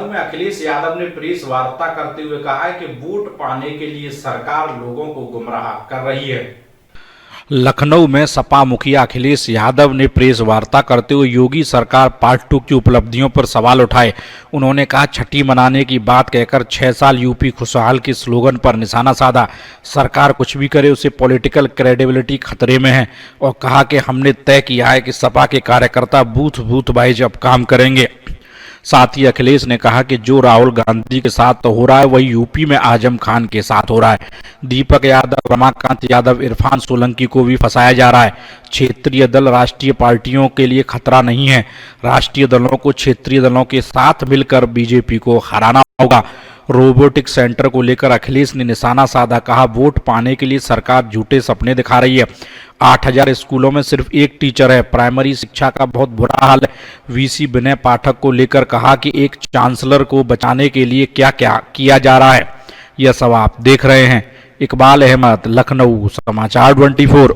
लखनऊ में अखिलेश यादव ने प्रेस वार्ता करते हुए कहा है कि वोट पाने के लिए सरकार लोगों को गुमराह कर रही है। लखनऊ में सपा मुखिया अखिलेश यादव ने प्रेस वार्ता करते हुए योगी सरकार पार्ट 2 की उपलब्धियों पर सवाल उठाए। उन्होंने कहा, छठी मनाने की बात कहकर 6 साल यूपी खुशहाल के स्लोगन पर निशाना साधा। सरकार कुछ भी करे उसे पॉलिटिकल क्रेडिबिलिटी खतरे में है और कहा कि हमने तय किया है कि सपा के कार्यकर्ता बूथ बूथ वाइज अब काम करेंगे। साथ ही अखिलेश ने कहा कि जो राहुल गांधी के साथ तो हो रहा है वही यूपी में आजम खान के साथ हो रहा है। दीपक यादव, रमाकांत यादव, इरफान सोलंकी को भी फंसाया जा रहा है। क्षेत्रीय दल राष्ट्रीय पार्टियों के लिए खतरा नहीं है। राष्ट्रीय दलों को क्षेत्रीय दलों के साथ मिलकर बीजेपी को हराना होगा। रोबोटिक सेंटर को लेकर अखिलेश ने निशाना साधा। कहा, वोट पाने के लिए सरकार झूठे सपने दिखा रही है। 8000 स्कूलों में सिर्फ एक टीचर है। प्राइमरी शिक्षा का बहुत बुरा हाल है। वीसी विनय पाठक को लेकर कहा कि एक चांसलर को बचाने के लिए क्या क्या किया जा रहा है। यह सब आप देख रहे हैं। इकबाल अहमद, लखनऊ, समाचार 24।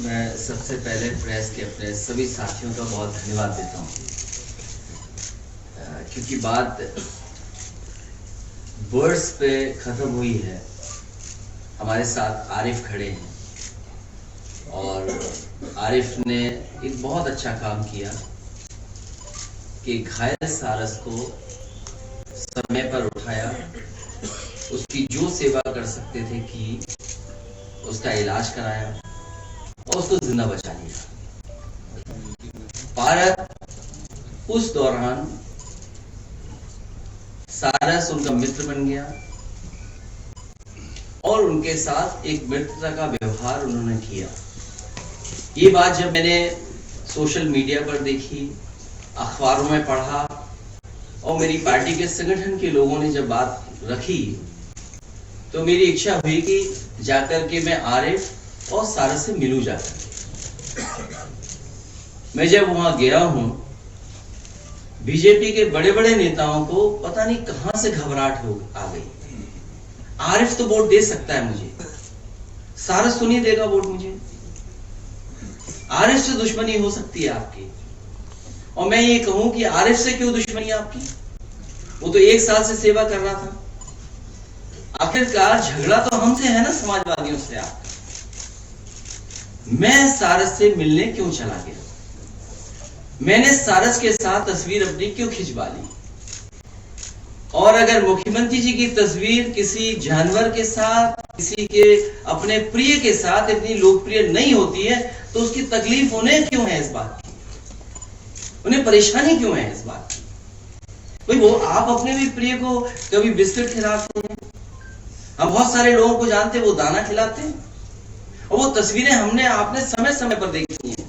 मैं सबसे पहले प्रेस के अपने सभी साथियों का बहुत धन्यवाद देता हूँ, क्योंकि बात वर्ड्स पे खत्म हुई है। हमारे साथ आरिफ खड़े हैं और आरिफ ने एक बहुत अच्छा काम किया कि घायल सारस को समय पर उठाया, उसकी जो सेवा कर सकते थे की, उसका इलाज कराया और उसको जिंदा बचा लिया। भारत उस दौरान सारस उनका मित्र बन गया और उनके साथ एक मित्रता का व्यवहार उन्होंने किया। ये बात जब मैंने सोशल मीडिया पर देखी, अखबारों में पढ़ा और मेरी पार्टी के संगठन के लोगों ने जब बात रखी, तो मेरी इच्छा हुई कि जाकर के मैं आरिफ और सारस से मिलूं जाकर। मैं जब वहां गया हूं, बीजेपी के बड़े बड़े नेताओं को पता नहीं कहां से घबराहट आ गई। आरिफ तो वोट दे सकता है मुझे, सारस तो नहीं देगा वोट मुझे। आरिफ से दुश्मनी हो सकती है आपकी, और मैं ये कहूं कि आरिफ से क्यों दुश्मनी आपकी? वो तो 1 साल से सेवा कर रहा था। आखिरकार झगड़ा तो हमसे है ना, समाजवादियों से। आप मैं सारस से मिलने क्यों चला गया? मैंने सारस के साथ तस्वीर अपनी क्यों खिंचवा ली? और अगर मुख्यमंत्री जी की तस्वीर किसी जानवर के साथ, किसी के अपने प्रिय के साथ इतनी लोकप्रिय नहीं होती है, तो उसकी तकलीफ उन्हें क्यों है इस बात की? उन्हें परेशानी क्यों है इस बात की? भाई, वो आप अपने भी प्रिय को कभी बिस्किट खिलाते हैं, हम बहुत सारे लोगों को जानते हैं वो दाना खिलाते हैं, और वो तस्वीरें हमने आपने समय समय पर देखी हैं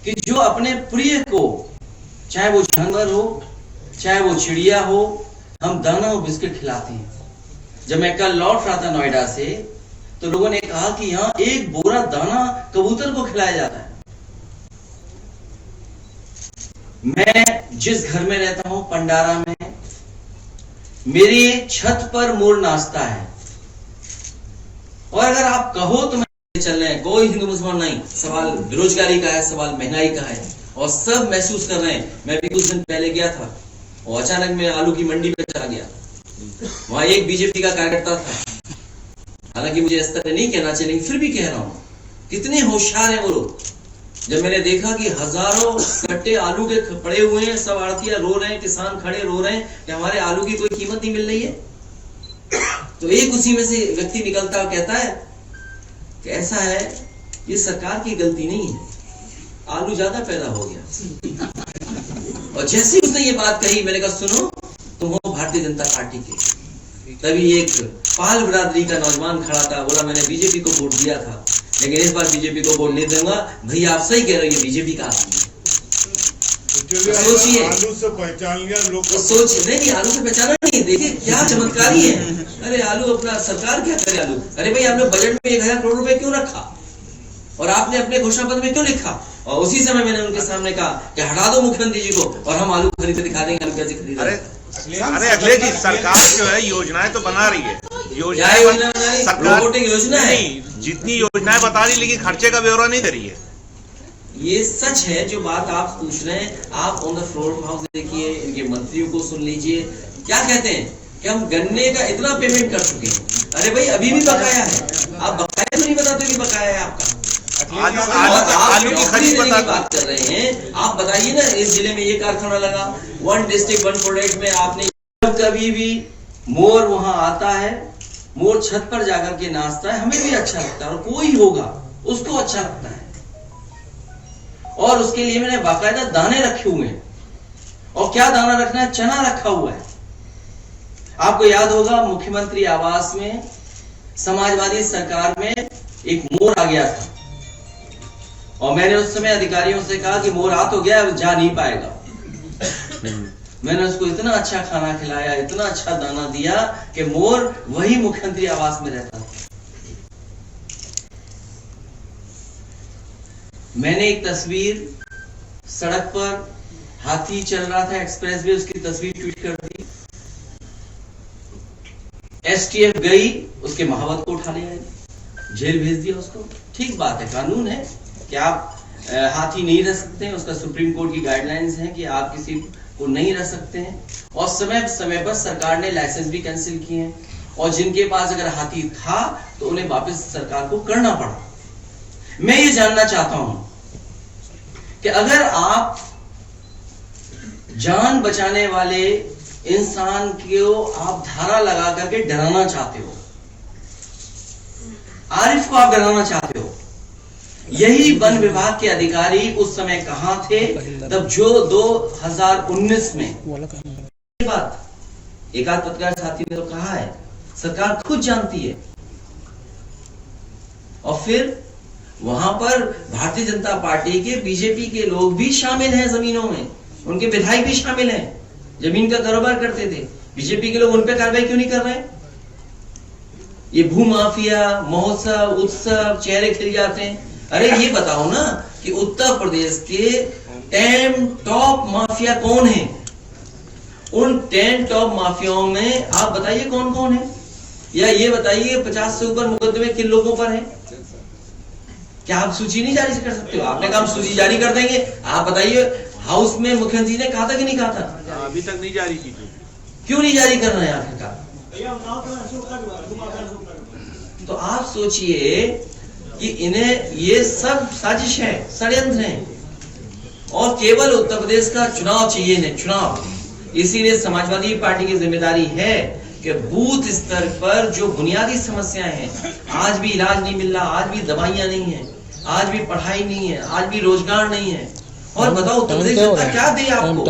कि जो अपने प्रिय को, चाहे वो जानवर हो चाहे वो चिड़िया हो, हम दाना और बिस्किट खिलाते हैं। जब मैं कल लौट रहा था नोएडा से, तो लोगों ने कहा कि यहां 1 बोरा दाना कबूतर को खिलाया जाता है। मैं जिस घर में रहता हूं, पंडारा में, मेरी छत पर मोर नाचता है। और अगर आप कहो तो मैं चल रहे हैं, कोई हिंदू मुसलमान नहीं, सवाल बेरोजगारी का है, सवाल महंगाई का है, और सब महसूस कर रहे हैं। मैं भी कुछ दिन पहले गया था और अचानक मैं आलू की मंडी पे चला गया। वहां एक बीजेपी का कार्यकर्ता था, हालांकि मुझे इस तरह नहीं कहना चाहिए, लेकिन फिर भी कह रहा हूं, कितने होशियार हैं वो लोग। जब मैंने देखा कि हजारों कट्टे आलू के पड़े हुए हैं, सब आड़तियां रो रहे हैं, किसान खड़े रो रहे हैं कि हमारे आलू की कोई कीमत नहीं मिल रही है, तो एक उसी में से व्यक्ति निकलता कहता है कि ऐसा है, ये सरकार की गलती नहीं है, आलू ज्यादा पैदा हो गया। और जैसे ही उसने ये बात कही, मैंने कहा सुनो, तुम हो भारतीय जनता पार्टी के। तभी एक पाल बिरादरी का नौजवान खड़ा था, बोला मैंने बीजेपी को वोट दिया था, लेकिन इस बार बीजेपी को वोट नहीं दूंगा। भैया आप सही कह रहे हो, ये बीजेपी का आदमी है। सोचिए, आलू से पहचान लिया लोग, तो सोच नहीं, आलू से पहचाना नहीं। देखिए क्या चमत्कारी है। अरे आलू अपना, सरकार क्या करे आलू? अरे भाई, आपने बजट में 1000 करोड़ रुपए क्यों रखा, और आपने अपने घोषणा पत्र में क्यों लिखा? और उसी समय मैंने उनके सामने कहा कि हटा दो मुख्यमंत्री जी को और हम आलू खरीद के दिखा देंगे, आलू कैसे खरीद। अरे अखिलेश जी, सरकार जो है योजनाएं तो बना रही है, रोबोटिक योजना है, जितनी योजनाएं बता रही, लेकिन खर्चे का ब्यौरा नहीं दे रही है। ये सच है जो बात आप पूछ रहे हैं। आप on the floor of house देखिए, इनके मंत्रियों को सुन लीजिए, क्या कहते हैं कि हम गन्ने का इतना पेमेंट कर चुके हैं। अरे भाई अभी भी बकाया है, आप बकाया तो नहीं बताते कि बकाया है आपका। आलू की खरीद की बात कर रहे हैं, आप बताइए ना, इस जिले में ये कारखाना लगा, 1 डिस्ट्रिक्ट 1 प्रोडक्ट में आपने कभी भी मोर वहां आता है, मोर छत पर जाकर के नाचता है, हमें भी अच्छा लगता है और कोई होगा उसको अच्छा लगता है, और उसके लिए मैंने बाकायदा दाने रखे हुए हैं। और क्या दाना रखना है? चना रखा हुआ है। आपको याद होगा मुख्यमंत्री आवास में समाजवादी सरकार में एक मोर आ गया था, और मैंने उस समय अधिकारियों से कहा कि मोर आ तो गया, जा नहीं पाएगा। मैंने उसको इतना अच्छा खाना खिलाया, इतना अच्छा दाना दिया कि मोर वही मुख्यमंत्री आवास में रहता था। मैंने एक तस्वीर, सड़क पर हाथी चल रहा था एक्सप्रेस वे, उसकी तस्वीर ट्वीट कर दी। एसटीएफ गई, उसके महावत को उठा लिया, जेल भेज दिया उसको। ठीक बात है, कानून है कि आप हाथी नहीं रह सकते हैं, उसका सुप्रीम कोर्ट की गाइडलाइंस है कि आप किसी को नहीं रह सकते हैं। और समय समय पर सरकार ने लाइसेंस भी कैंसिल किए हैं, और जिनके पास अगर हाथी था तो उन्हें वापस सरकार को करना पड़ा। मैं ये जानना चाहता हूं कि अगर आप जान बचाने वाले इंसान को आप धारा लगा करके डराना चाहते हो, आरिफ को आप डराना चाहते हो, यही वन विभाग के अधिकारी उस समय कहां थे तब जो 2019 में बात एक आध पत्रकार साथी ने तो कहा है, सरकार खुद जानती है। और फिर वहां पर भारतीय जनता पार्टी के, बीजेपी के लोग भी शामिल हैं, जमीनों में उनके विधायक भी शामिल हैं, जमीन का कारोबार करते थे। बीजेपी के लोग उन पर कार्रवाई क्यों नहीं कर रहे? ये भू माफिया, महोत्सव, उत्सव, चेहरे खिल जाते हैं। अरे ये बताओ ना कि उत्तर प्रदेश के 10 टॉप माफिया कौन है? उन 10 टॉप माफियाओं में आप बताइए कौन कौन है, या ये बताइए 50 से ऊपर मुकदमे किन लोगों पर है? क्या आप सूची नहीं जारी कर सकते हो? आपने कहा सूची जारी कर देंगे, आप बताइए हाउस में मुख्यमंत्री ने कहा था कि नहीं कहा था? अभी तक नहीं जारी की। क्यों नहीं जारी कर रहे हैं आखिरकार? तो आप सोचिए कि इन्हें ये सब साजिश है, षड्यंत्र है, और केवल उत्तर प्रदेश का चुनाव चाहिए इन्हें, चुनाव। इसीलिए समाजवादी पार्टी की जिम्मेदारी है कि बूथ स्तर पर जो बुनियादी समस्याएं हैं, आज भी इलाज नहीं मिल रहा, आज भी दवाइयां नहीं है, आज भी पढ़ाई नहीं है, आज भी रोजगार नहीं है। और बताओ उत्तर प्रदेश सरकार क्या दे आपको?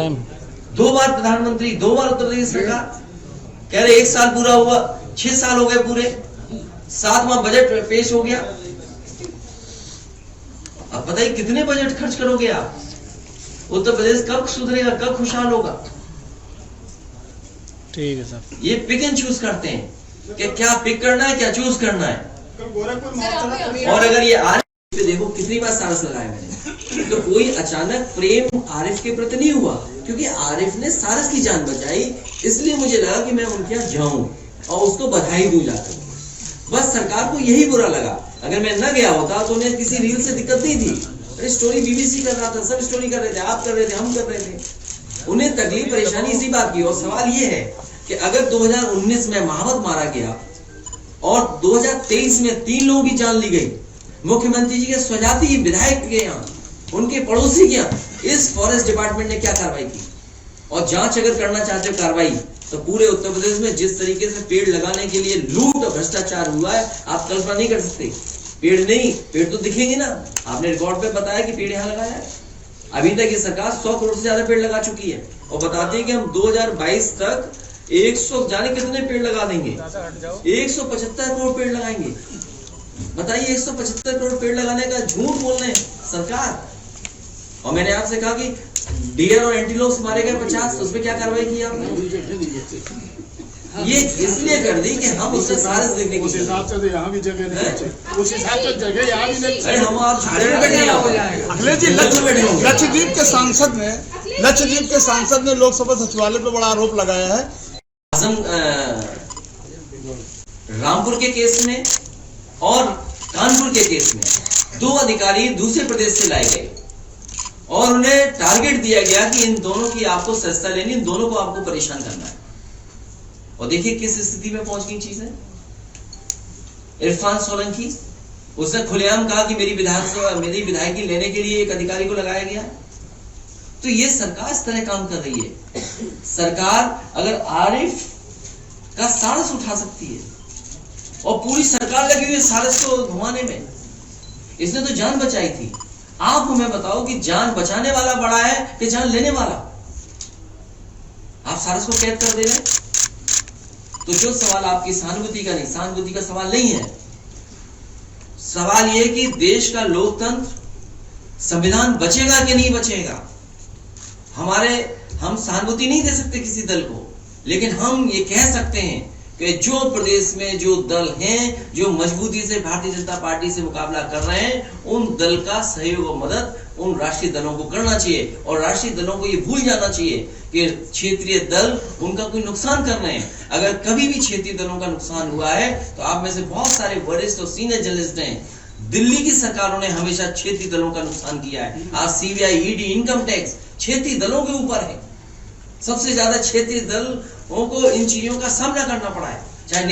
2 बार प्रधानमंत्री, 2 बार उत्तर प्रदेश सरकार कह रहे 1 साल पूरा हुआ, 6 साल हो गए पूरे, 7वां बजट पेश हो गया। अब बताइए कितने बजट खर्च करोगे आप? उत्तर प्रदेश कब सुधरेगा, कब खुशहाल होगा? ठीक है सर। ये पिक एंड चूज करते हैं कि क्या पिक करना है, क्या चूज करना है। और अगर ये आरिफ पे देखो कितनी बार सारस लगाया मैंने, तो कोई अचानक प्रेम आरिफ के प्रति नहीं हुआ, क्योंकि आरिफ ने सारस की जान बचाई, इसलिए मुझे लगा कि मैं उनके यहाँ जाऊं और उसको बधाई दूं जाकर। बस सरकार को यही बुरा लगा। अगर मैं न गया होता तो उन्हें किसी रील से दिक्कत नहीं थी। अरे स्टोरी बीबीसी कर रहा था, सब स्टोरी कर रहे थे, आप कर रहे थे, हम कर रहे थे। उन्हें तकलीफ परेशानी इसी बात की। और सवाल ये है कि अगर 2019 में महावत मारा गया और 2023 में 3 लोगों की जान ली गई, मुख्यमंत्री जी के स्वजाती विधायक के यहाँ, उनके पड़ोसी के यहाँ, इस फॉरेस्ट डिपार्टमेंट ने क्या कार्रवाई की? और जांच अगर करना चाहते हो कार्रवाई, तो पूरे उत्तर प्रदेश में जिस तरीके से पेड़ लगाने के लिए लूट और भ्रष्टाचार हुआ है, आप कल्पना नहीं कर सकते। पेड़ नहीं, पेड़ तो दिखेंगे ना। आपने रिकॉर्ड पे बताया कि पेड़ यहाँ लगाया है। अभी तक ये सरकार 100 करोड़ से ज्यादा पेड़ लगा चुकी है, और बताती है कि हम 2022 तक 100 जाने कितने पेड़ लगा देंगे, 175 करोड़ पेड़ लगाएंगे। बताइए 175 करोड़ पेड़ लगाने का झूठ बोल रहे हैं सरकार। और मैंने आपसे कहा कि डियर और एंटीलोप्स मारे गए 50, तो उसमें क्या कार्रवाई की आपने? ये इसलिए कर दी कि हम उससे सारस देखने की, उस हिसाब से यहाँ भी जगह नहीं, उस हिसाब से जगह यहाँ भी नहीं। अरे हम आप अखिलेश जी, लक्षद्वीप के सांसद ने लोकसभा सचिवालय पर बड़ा आरोप लगाया है। रामपुर के केस में और कानपुर के केस में 2 अधिकारी दूसरे प्रदेश से लाए गए, और उन्हें टारगेट दिया गया कि इन दोनों की आपको सजता लेनी, इन दोनों को आपको परेशान करना है। और देखिए किस स्थिति में पहुंच गई चीजें। इरफान सोलंकी, उसने खुलेआम कहा कि मेरी विधायकी लेने के लिए एक अधिकारी को लगाया गया। तो ये सरकार इस तरह काम कर रही है। सरकार अगर आरिफ का सारस उठा सकती है और पूरी सरकार लगी हुई है सारस को घुमाने में, इसने तो जान बचाई थी। आप हमें बताओ कि जान बचाने वाला बड़ा है कि जान लेने वाला? आप सारस को कैद कर दे रहे। तो जो सवाल आपकी सहानुभूति का नहीं, सहानुभूति का सवाल नहीं है। सवाल यह कि देश का लोकतंत्र, संविधान बचेगा कि नहीं बचेगा। हम सहानुभूति नहीं दे सकते किसी दल को, लेकिन हम ये कह सकते हैं कि जो प्रदेश में जो दल हैं जो मजबूती से भारतीय जनता पार्टी से मुकाबला कर रहे हैं, उन दल का सहयोग और मदद उन राष्ट्रीय दलों को करना चाहिए। और राष्ट्रीय दलों को ये भूल जाना चाहिए कि क्षेत्रीय दल उनका कोई नुकसान कर रहे हैं। अगर कभी भी क्षेत्रीय दलों का नुकसान हुआ है तो आप में से बहुत सारे वरिष्ठ और सीनियर जर्नलिस्ट हैं, दिल्ली की सरकारों ने हमेशा क्षेत्रीय दलों का नुकसान किया है। आज सीबीआई, ईडी, इनकम टैक्स क्षेत्रीय दलों के ऊपर है। सबसे ज्यादा क्षेत्रीय दलों को इन चीजों का सामना करना पड़ा है, चाहे